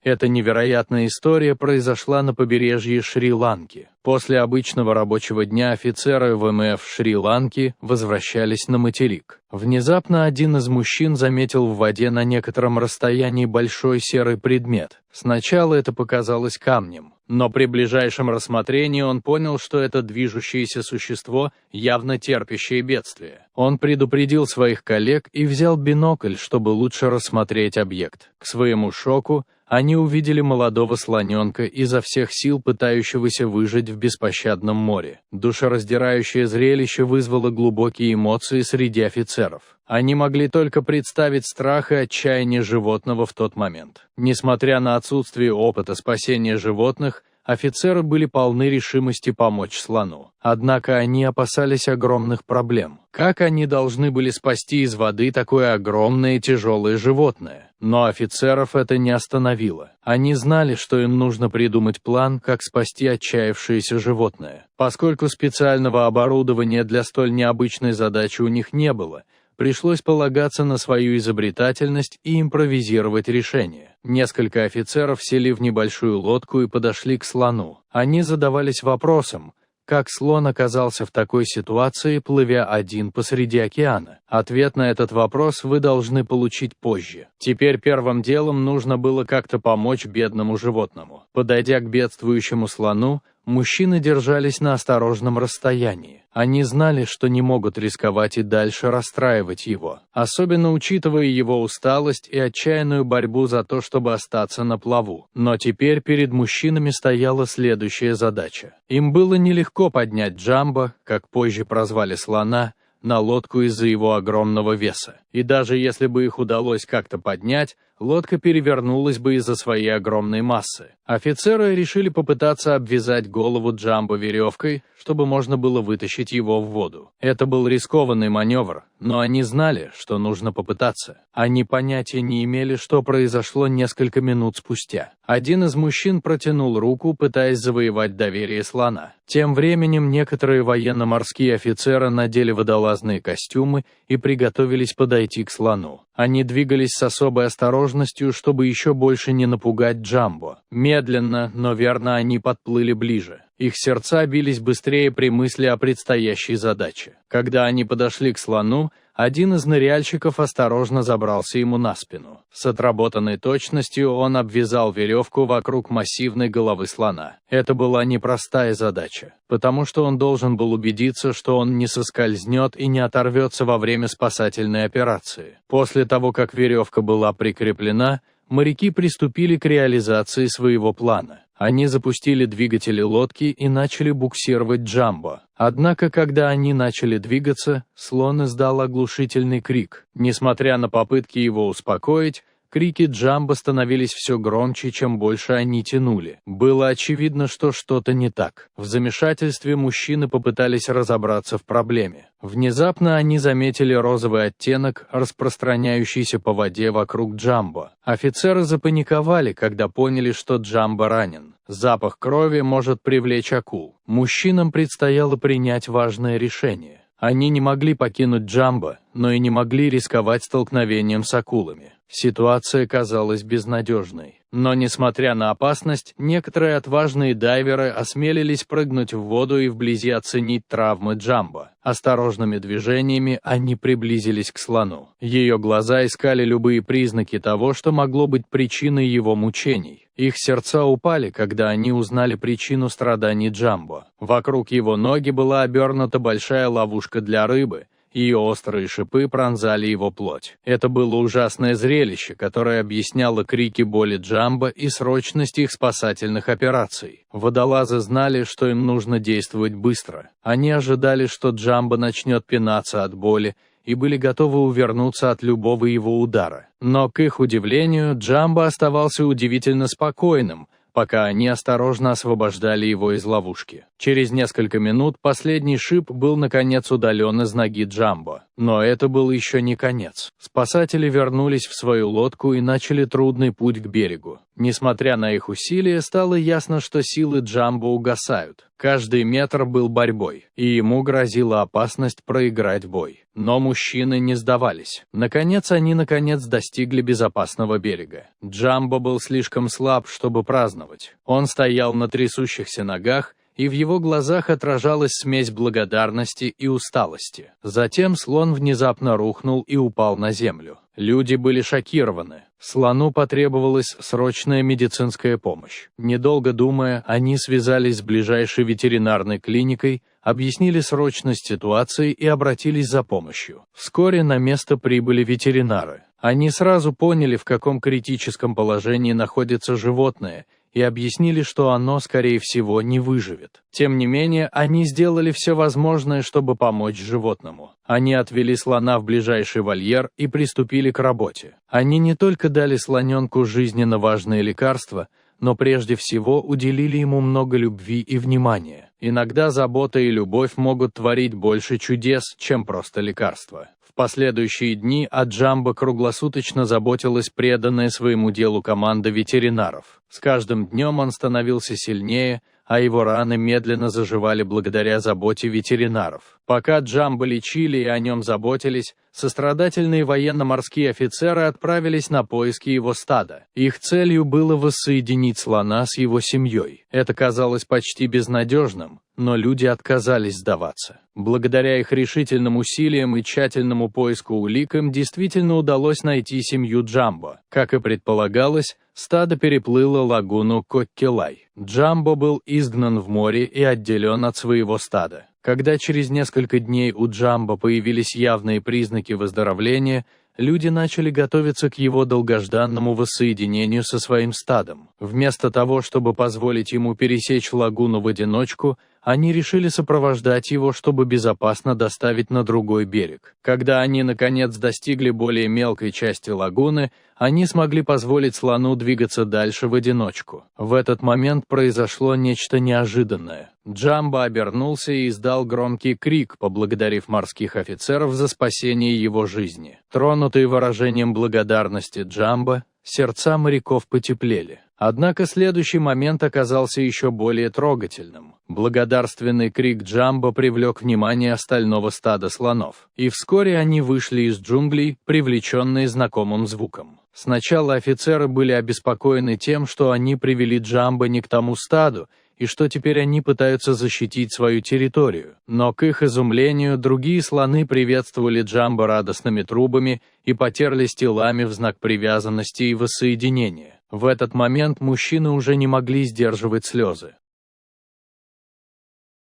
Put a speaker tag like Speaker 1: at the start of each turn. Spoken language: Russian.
Speaker 1: Эта невероятная история произошла на побережье Шри-Ланки. После обычного рабочего дня офицеры ВМФ Шри-Ланки возвращались на материк. Внезапно один из мужчин заметил в воде на некотором расстоянии большой серый предмет. Сначала это показалось камнем, но при ближайшем рассмотрении он понял, что это движущееся существо, явно терпящее бедствие. Он предупредил своих коллег и взял бинокль, чтобы лучше рассмотреть объект. К своему шоку, они увидели молодого слоненка, изо всех сил пытающегося выжить в беспощадном море. Душераздирающее зрелище вызвало глубокие эмоции среди офицеров. Они могли только представить страх и отчаяние животного в тот момент. Несмотря на отсутствие опыта спасения животных, офицеры были полны решимости помочь слону. Однако они опасались огромных проблем. Как они должны были спасти из воды такое огромное и тяжелое животное? Но офицеров это не остановило. Они знали, что им нужно придумать план, как спасти отчаявшееся животное. Поскольку специального оборудования для столь необычной задачи у них не было, пришлось полагаться на свою изобретательность и импровизировать решение. Несколько офицеров сели в небольшую лодку и подошли к слону. Они задавались вопросом, как слон оказался в такой ситуации, плывя один посреди океана. Ответ на этот вопрос вы должны получить позже. Теперь первым делом нужно было как-то помочь бедному животному. Подойдя к бедствующему слону, мужчины держались на осторожном расстоянии. Они знали, что не могут рисковать и дальше расстраивать его, особенно учитывая его усталость и отчаянную борьбу за то, чтобы остаться на плаву. Но теперь перед мужчинами стояла следующая задача. Им было нелегко поднять Джамбо, как позже прозвали слона, на лодку из-за его огромного веса. И даже если бы их удалось как-то поднять, лодка перевернулась бы из-за своей огромной массы. Офицеры решили попытаться обвязать голову Джамбо веревкой, чтобы можно было вытащить его в воду. Это был рискованный маневр, но они знали, что нужно попытаться. Они понятия не имели, что произошло несколько минут спустя. Один из мужчин протянул руку, пытаясь завоевать доверие слона. Тем временем некоторые военно-морские офицеры надели водолазные костюмы и приготовились подойти к слону. Они двигались с особой осторожностью, чтобы еще больше не напугать Джамбо. Медленно, но верно они подплыли ближе. Их сердца бились быстрее при мысли о предстоящей задаче. Когда они подошли к слону, один из ныряльщиков осторожно забрался ему на спину. С отработанной точностью он обвязал веревку вокруг массивной головы слона. Это была непростая задача, потому что он должен был убедиться, что он не соскользнет и не оторвется во время спасательной операции. После того, как веревка была прикреплена, моряки приступили к реализации своего плана. Они запустили двигатели лодки и начали буксировать Джамбо. Однако, когда они начали двигаться, слон издал оглушительный крик. Несмотря на попытки его успокоить, крики Джамбо становились все громче, чем больше они тянули. Было очевидно, что что-то не так. В замешательстве мужчины попытались разобраться в проблеме. Внезапно они заметили розовый оттенок, распространяющийся по воде вокруг Джамбо. Офицеры запаниковали, когда поняли, что Джамбо ранен. Запах крови может привлечь акул. Мужчинам предстояло принять важное решение. Они не могли покинуть Джамбо, но и не могли рисковать столкновением с акулами. Ситуация казалась безнадежной. Но, несмотря на опасность, некоторые отважные дайверы осмелились прыгнуть в воду и вблизи оценить травмы Джамбо. Осторожными движениями они приблизились к слону. Ее глаза искали любые признаки того, что могло быть причиной его мучений. Их сердца упали, когда они узнали причину страданий Джамбо. Вокруг его ноги была обернута большая ловушка для рыбы. Ее острые шипы пронзали его плоть. Это было ужасное зрелище, которое объясняло крики боли Джамбо и срочность их спасательных операций. Водолазы знали, что им нужно действовать быстро. Они ожидали, что Джамбо начнет пинаться от боли, и были готовы увернуться от любого его удара. Но, к их удивлению, Джамбо оставался удивительно спокойным, пока они осторожно освобождали его из ловушки. Через несколько минут последний шип был наконец удален из ноги Джамбо. Но это был еще не конец. Спасатели вернулись в свою лодку и начали трудный путь к берегу. Несмотря на их усилия, стало ясно, что силы Джамбо угасают. Каждый метр был борьбой, и ему грозила опасность проиграть бой. Но мужчины не сдавались. Наконец они достигли безопасного берега. Джамбо был слишком слаб, чтобы праздновать. Он стоял на трясущихся ногах, и в его глазах отражалась смесь благодарности и усталости. Затем слон внезапно рухнул и упал на землю. Люди были шокированы. Слону потребовалась срочная медицинская помощь. Недолго думая, они связались с ближайшей ветеринарной клиникой, объяснили срочность ситуации и обратились за помощью. Вскоре на место прибыли ветеринары. Они сразу поняли, в каком критическом положении находится животное, и объяснили, что оно, скорее всего, не выживет. Тем не менее, они сделали все возможное, чтобы помочь животному. Они отвели слона в ближайший вольер и приступили к работе. Они не только дали слоненку жизненно важные лекарства, но прежде всего уделили ему много любви и внимания. Иногда забота и любовь могут творить больше чудес, чем просто лекарства. В последующие дни о Джамбо круглосуточно заботилась преданная своему делу команда ветеринаров. С каждым днем он становился сильнее, а его раны медленно заживали благодаря заботе ветеринаров. Пока Джамбо лечили и о нем заботились, сострадательные военно-морские офицеры отправились на поиски его стада. Их целью было воссоединить слона с его семьей. Это казалось почти безнадежным, но люди отказались сдаваться. Благодаря их решительным усилиям и тщательному поиску улик им действительно удалось найти семью Джамбо. Как и предполагалось, стадо переплыло лагуну Коккелай. Джамбо был изгнан в море и отделен от своего стада. Когда через несколько дней у Джамбо появились явные признаки выздоровления, люди начали готовиться к его долгожданному воссоединению со своим стадом. Вместо того, чтобы позволить ему пересечь лагуну в одиночку, они решили сопровождать его, чтобы безопасно доставить на другой берег. Когда они, наконец, достигли более мелкой части лагуны, они смогли позволить слону двигаться дальше в одиночку. В этот момент произошло нечто неожиданное. Джамбо обернулся и издал громкий крик, поблагодарив морских офицеров за спасение его жизни. Тронутые выражением благодарности Джамбо, сердца моряков потеплели. Однако следующий момент оказался еще более трогательным. Благодарственный крик Джамбо привлек внимание остального стада слонов, и вскоре они вышли из джунглей, привлеченные знакомым звуком. Сначала офицеры были обеспокоены тем, что они привели Джамбо не к тому стаду, и что теперь они пытаются защитить свою территорию. Но, к их изумлению, другие слоны приветствовали Джамбо радостными трубами и потерлись телами в знак привязанности и воссоединения. В этот момент мужчины уже не могли сдерживать слезы.